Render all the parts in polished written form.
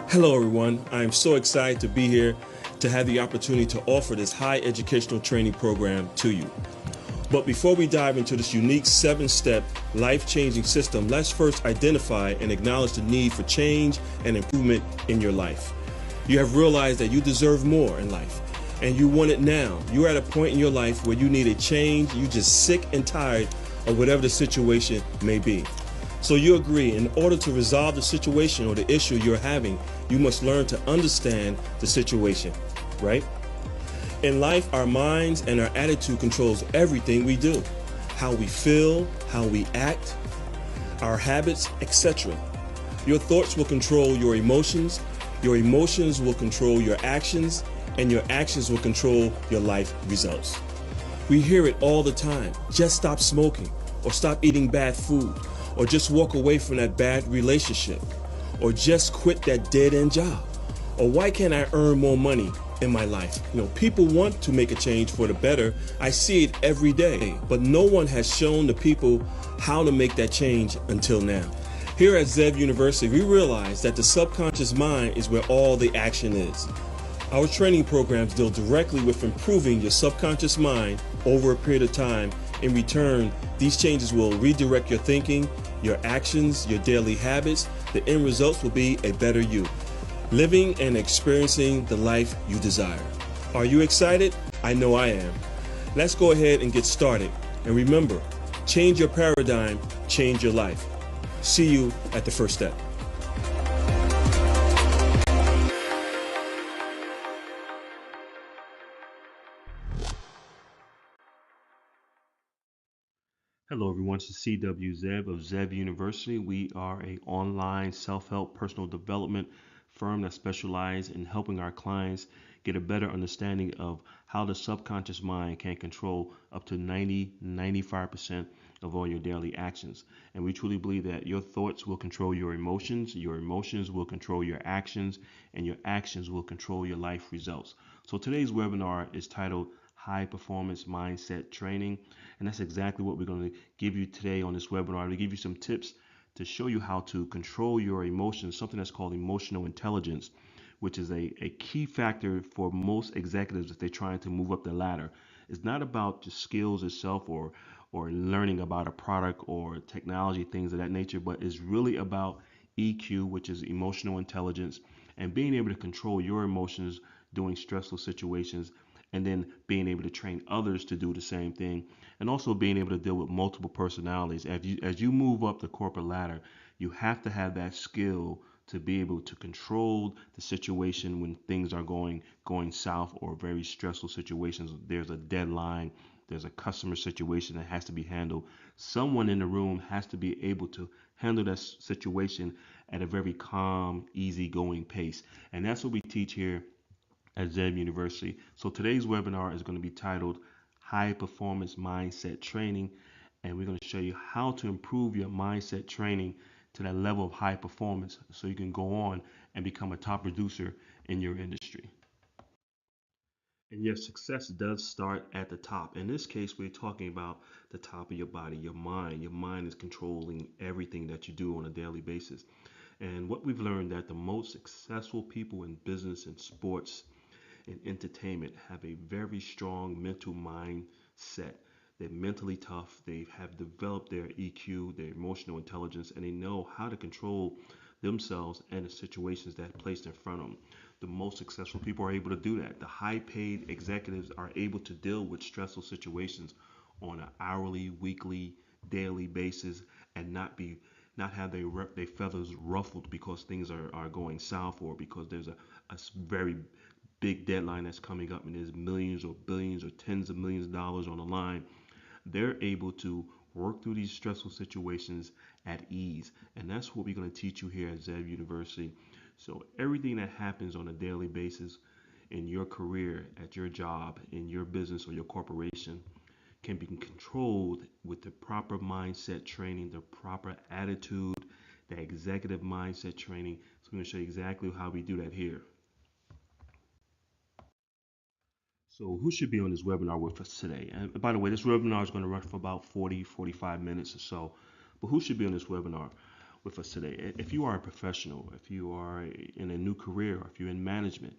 Hello, everyone. I'm so excited to be here to have the opportunity to offer this high educational training program to you. But before we dive into this unique 7-step life-changing system, let's first identify and acknowledge the need for change and improvement in your life. You have realized that you deserve more in life and you want it now. You're at a point in your life where you need a change. You're just sick and tired of whatever the situation may be. So you agree, in order to resolve the situation or the issue you're having, you must learn to understand the situation, right? In life, our minds and our attitude controls everything we do. How we feel, how we act, our habits, etc. Your thoughts will control your emotions will control your actions, and your actions will control your life results. We hear it all the time. Just stop smoking, or stop eating bad food, or just walk away from that bad relationship, or just quit that dead-end job, or why can't I earn more money in my life? People want to make a change for the better. I see it every day, but no one has shown the people how to make that change until now. Here at Zev University, we realize that the subconscious mind is where all the action is. Our training programs deal directly with improving your subconscious mind over a period of time. In return, these changes will redirect your thinking, your actions, your daily habits. The end results will be a better you, living and experiencing the life you desire. Are you excited? I know I am. Let's go ahead and get started. And remember, change your paradigm, change your life. See you at the first step. Hello everyone, it's CW Zev of Zev University. We are an online self-help personal development firm that specializes in helping our clients get a better understanding of how the subconscious mind can control up to 95% of all your daily actions. And we truly believe that your thoughts will control your emotions will control your actions, and your actions will control your life results. So today's webinar is titled High Performance Mindset Training. And that's exactly what we're going to give you today on this webinar, to give you some tips to show you how to control your emotions, something that's called emotional intelligence, which is a key factor for most executives if they're trying to move up the ladder. It's not about the skills itself or learning about a product or technology, things of that nature, but it's really about EQ, which is emotional intelligence, and being able to control your emotions during stressful situations, and then being able to train others to do the same thing, and also being able to deal with multiple personalities. As you move up the corporate ladder, you have to have that skill to be able to control the situation when things are going south, or very stressful situations. There's a deadline, there's a customer situation that has to be handled. Someone in the room has to be able to handle that situation at a very calm, easygoing pace. And that's what we teach here at Zev University. So today's webinar is going to be titled High Performance Mindset Training, and we're going to show you how to improve your mindset training to that level of high performance so you can go on and become a top producer in your industry. And yes, success does start at the top. In this case, we're talking about the top of your body, your mind. Your mind is controlling everything that you do on a daily basis. And what we've learned, that the most successful people in business and sports and entertainment have a very strong mental mindset. They're mentally tough. They have developed their EQ, their emotional intelligence, and they know how to control themselves and the situations that are placed in front of them. The most successful people are able to do that. The high paid executives are able to deal with stressful situations on an hourly, weekly, daily basis, and not have their feathers ruffled because things are going south, or because there's a very big deadline that's coming up and there's millions or billions or tens of millions of dollars on the line. They're able to work through these stressful situations at ease. And that's what we're going to teach you here at Zev University. So everything that happens on a daily basis in your career, at your job, in your business or your corporation, can be controlled with the proper mindset training, the proper attitude, the executive mindset training. So I'm going to show you exactly how we do that here. So who should be on this webinar with us today? And by the way, this webinar is going to run for about 45 minutes or so. But who should be on this webinar? with us today. If you are a professional, if you are in a new career, or if you're in management,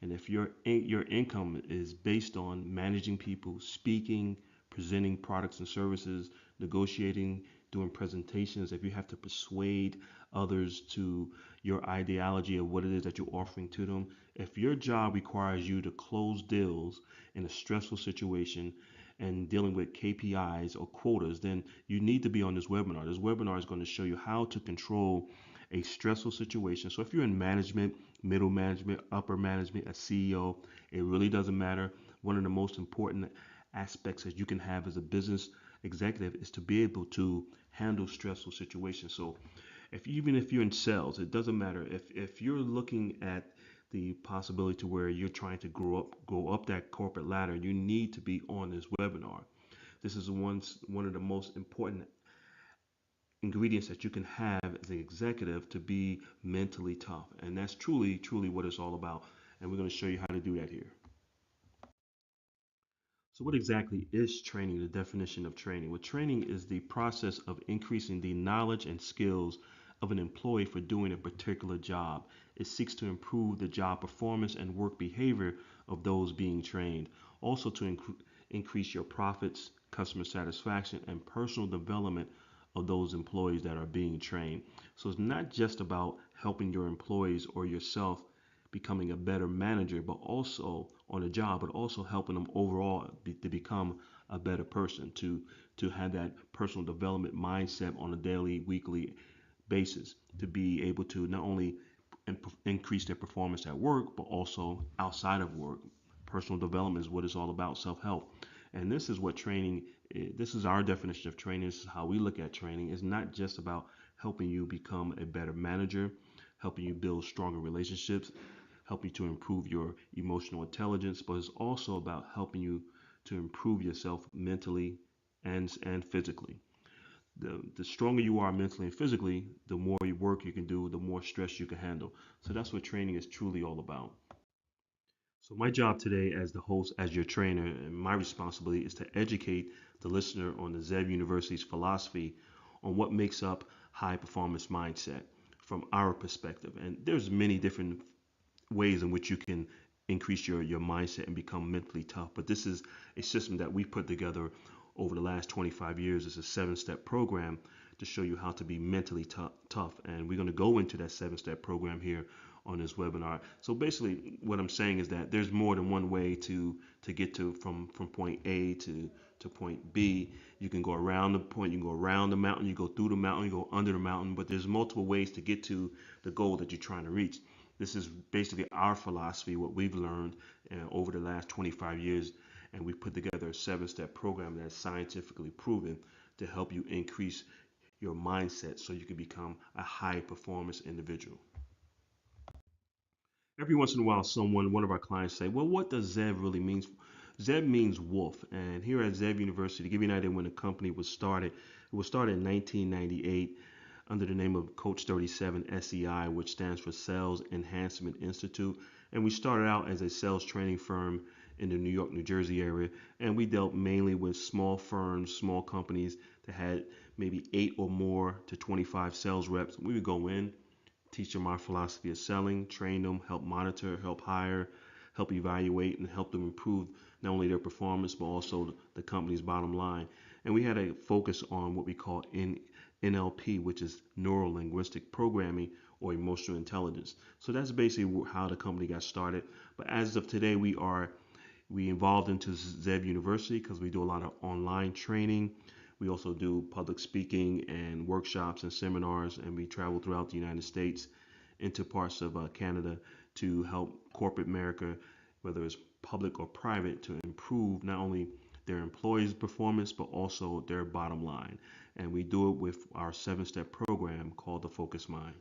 and if your income is based on managing people, speaking, presenting products and services, negotiating, doing presentations, if you have to persuade others to your ideology of what it is that you're offering to them, if your job requires you to close deals in a stressful situation and dealing with KPIs or quotas, then you need to be on this webinar. This webinar is going to show you how to control a stressful situation. So if you're in management, middle management, upper management, a CEO, it really doesn't matter. One of the most important aspects that you can have as a business executive is to be able to handle stressful situations. So even if you're in sales, it doesn't matter. If you're looking at the possibility to where you're trying to go up that corporate ladder, you need to be on this webinar. This is one of the most important ingredients that you can have as an executive to be mentally tough. And that's truly what it's all about. And we're going to show you how to do that here. So what exactly is training? The definition of training. Well, training is the process of increasing the knowledge and skills of an employee for doing a particular job. It seeks to improve the job performance and work behavior of those being trained. Also to increase your profits, customer satisfaction, and personal development of those employees that are being trained. So it's not just about helping your employees or yourself becoming a better manager, but also on the job, but also helping them overall to become a better person, to have that personal development mindset on a daily, weekly basis, to be able to not only increase their performance at work, but also outside of work. Personal development is what it's all about, self-help. And this is what training is. This is our definition of training. This is how we look at training. It's not just about helping you become a better manager, helping you build stronger relationships, help you to improve your emotional intelligence, but it's also about helping you to improve yourself mentally and physically. The stronger you are mentally and physically, the more work you can do, the more stress you can handle. So that's what training is truly all about. So my job today as the host, as your trainer, and my responsibility is to educate the listener on the Zev University's philosophy on what makes up high performance mindset from our perspective. And there's many different ways in which you can increase your mindset and become mentally tough. But this is a system that we put together over the last 25 years. It's a 7-step program to show you how to be mentally tough. And we're going to go into that 7-step program here on this webinar. So basically what I'm saying is that there's more than one way to get to from point A to point B. You can go around the point, you can go around the mountain, you go through the mountain, you go under the mountain, but there's multiple ways to get to the goal that you're trying to reach. This is basically our philosophy, what we've learned over the last 25 years, and we put together a 7-step program that's scientifically proven to help you increase your mindset so you can become a high performance individual. Every once in a while, one of our clients say, well, what does ZEV really mean? ZEV means wolf. And here at ZEV University, to give you an idea when the company was started, it was started in 1998 under the name of Coach 37 SEI, which stands for Sales Enhancement Institute. And we started out as a sales training firm in the New York, New Jersey area. And we dealt mainly with small firms, small companies that had maybe 8 or more to 25 sales reps. We would go in, teach them our philosophy of selling, train them, help monitor, help hire, help evaluate, and help them improve not only their performance, but also the company's bottom line. And we had a focus on what we call NLP, which is neuro linguistic programming or emotional intelligence. So that's basically how the company got started. But as of today, we evolved into ZEV University because we do a lot of online training. We also do public speaking and workshops and seminars, and we travel throughout the United States into parts of Canada to help corporate America, whether it's public or private, to improve not only their employees' performance, but also their bottom line. And we do it with our 7-step program called the Focus Mind.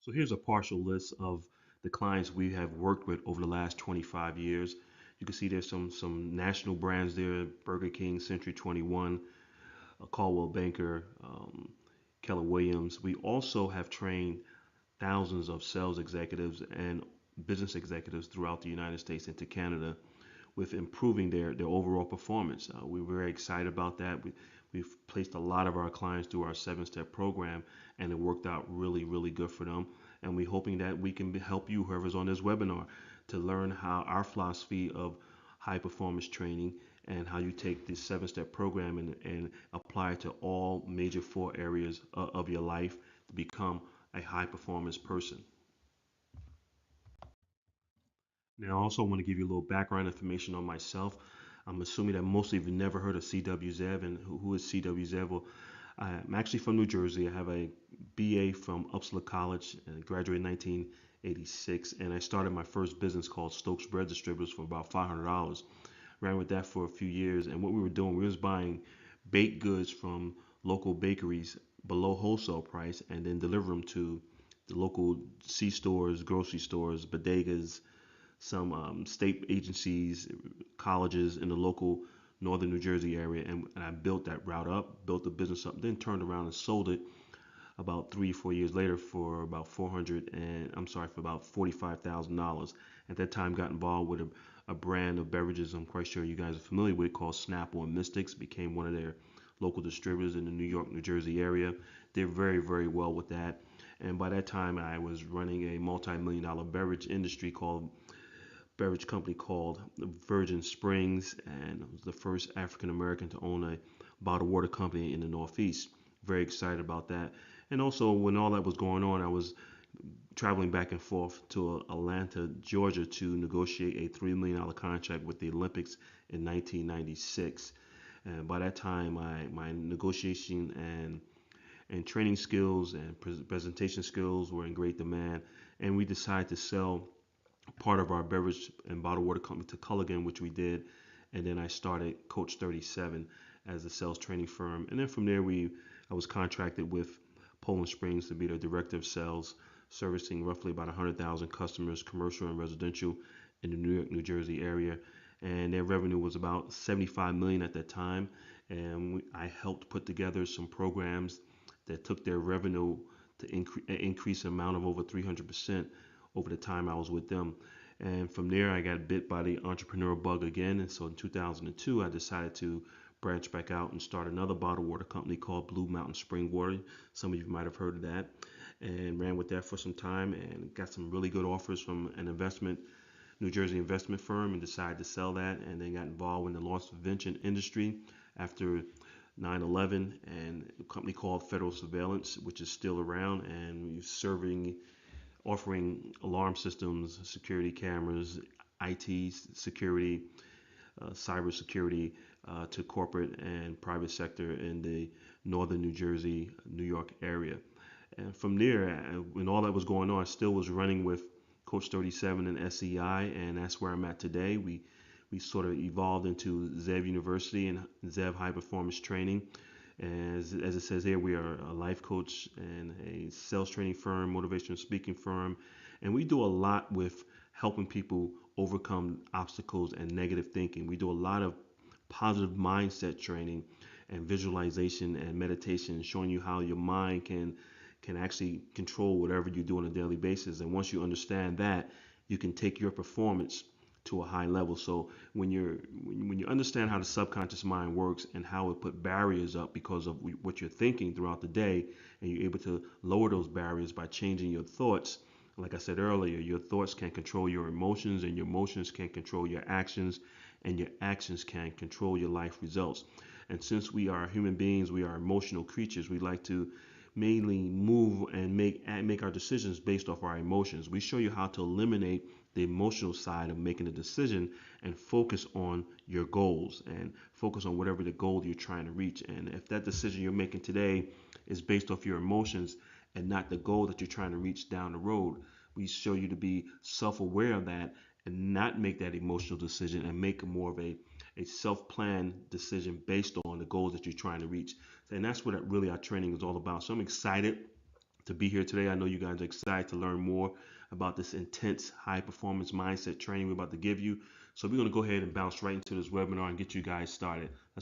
So here's a partial list of the clients we have worked with over the last 25 years. You can see there's some national brands there: Burger King, Century 21, Caldwell Banker, Keller Williams. We also have trained thousands of sales executives and business executives throughout the United States and to Canada with improving their overall performance. We're very excited about that. We've placed a lot of our clients through our 7-step program, and it worked out really, really good for them. And we're hoping that we can help you, whoever's on this webinar, to learn how our philosophy of high performance training and how you take this 7-step program and apply it to all major 4 areas of your life to become a high performance person. Now, I also want to give you a little background information on myself. I'm assuming that most of you have never heard of CWZev, and who is CWZev? Well, I'm actually from New Jersey. I have a BA from Upsala College and I graduated in 1986. And I started my first business called Stokes Bread Distributors for about $500. Ran with that for a few years. And what we were doing, we was buying baked goods from local bakeries below wholesale price and then deliver them to the local C stores, grocery stores, bodegas, some state agencies, colleges in the local northern New Jersey area, and I built that route up, built the business up, then turned around and sold it about 3 or 4 years later for about 400 and I'm sorry for about $45,000. At that time, got involved with a brand of beverages I'm quite sure you guys are familiar with called Snapple and Mystics. Became one of their local distributors in the New York, New Jersey area. Did very, very well with that. And by that time, I was running a multi-million dollar beverage company called Virgin Springs, and I was the first African American to own a bottled water company in the Northeast. Very excited about that. And also, when all that was going on, I was traveling back and forth to Atlanta, Georgia, to negotiate a $3 million contract with the Olympics in 1996. And by that time, my negotiation and training skills and presentation skills were in great demand. And we decided to sell part of our beverage and bottled water company to Culligan, which we did. And then I started Coach 37 as a sales training firm. And then from there, I was contracted with Poland Springs to be the director of sales, servicing roughly about 100,000 customers, commercial and residential, in the New York, New Jersey area. And their revenue was about 75 million at that time. And I helped put together some programs that took their revenue to increase an amount of over 300% over the time I was with them. And from there, I got bit by the entrepreneurial bug again. And so in 2002, I decided to branch back out and start another bottled water company called Blue Mountain Spring Water. Some of you might have heard of that. And ran with that for some time and got some really good offers from an New Jersey investment firm, and decided to sell that. And then got involved in the loss prevention industry after 9/11, and a company called Federal Surveillance, which is still around, and we're offering alarm systems, security cameras, IT security, cyber security to corporate and private sector in the northern New Jersey, New York area. And from there, when all that was going on, I still was running with Coach 37 and SEI, and that's where I'm at today. We sort of evolved into Zev University and Zev High Performance Training. As it says here, we are a life coach and a sales training firm, motivational speaking firm, and we do a lot with helping people overcome obstacles and negative thinking. We do a lot of positive mindset training and visualization and meditation, showing you how your mind can actually control whatever you do on a daily basis. And once you understand that, you can take your performance to a high level. So when you understand how the subconscious mind works and how it put barriers up because of what you're thinking throughout the day, and you're able to lower those barriers by changing your thoughts. Like I said earlier, your thoughts can control your emotions, and your emotions can control your actions, and your actions can control your life results. And since we are human beings, we are emotional creatures. We like to mainly move and make our decisions based off our emotions. We show you how to eliminate the emotional side of making a decision and focus on your goals and focus on whatever the goal you're trying to reach. And if that decision you're making today is based off your emotions and not the goal that you're trying to reach down the road, we show you to be self-aware of that and not make that emotional decision and make more of a self-planned decision based on the goals that you're trying to reach. And that's what really our training is all about. So I'm excited to be here today. I know you guys are excited to learn more about this intense high performance mindset training we're about to give you. So we're going to go ahead and bounce right into this webinar and get you guys started. Let's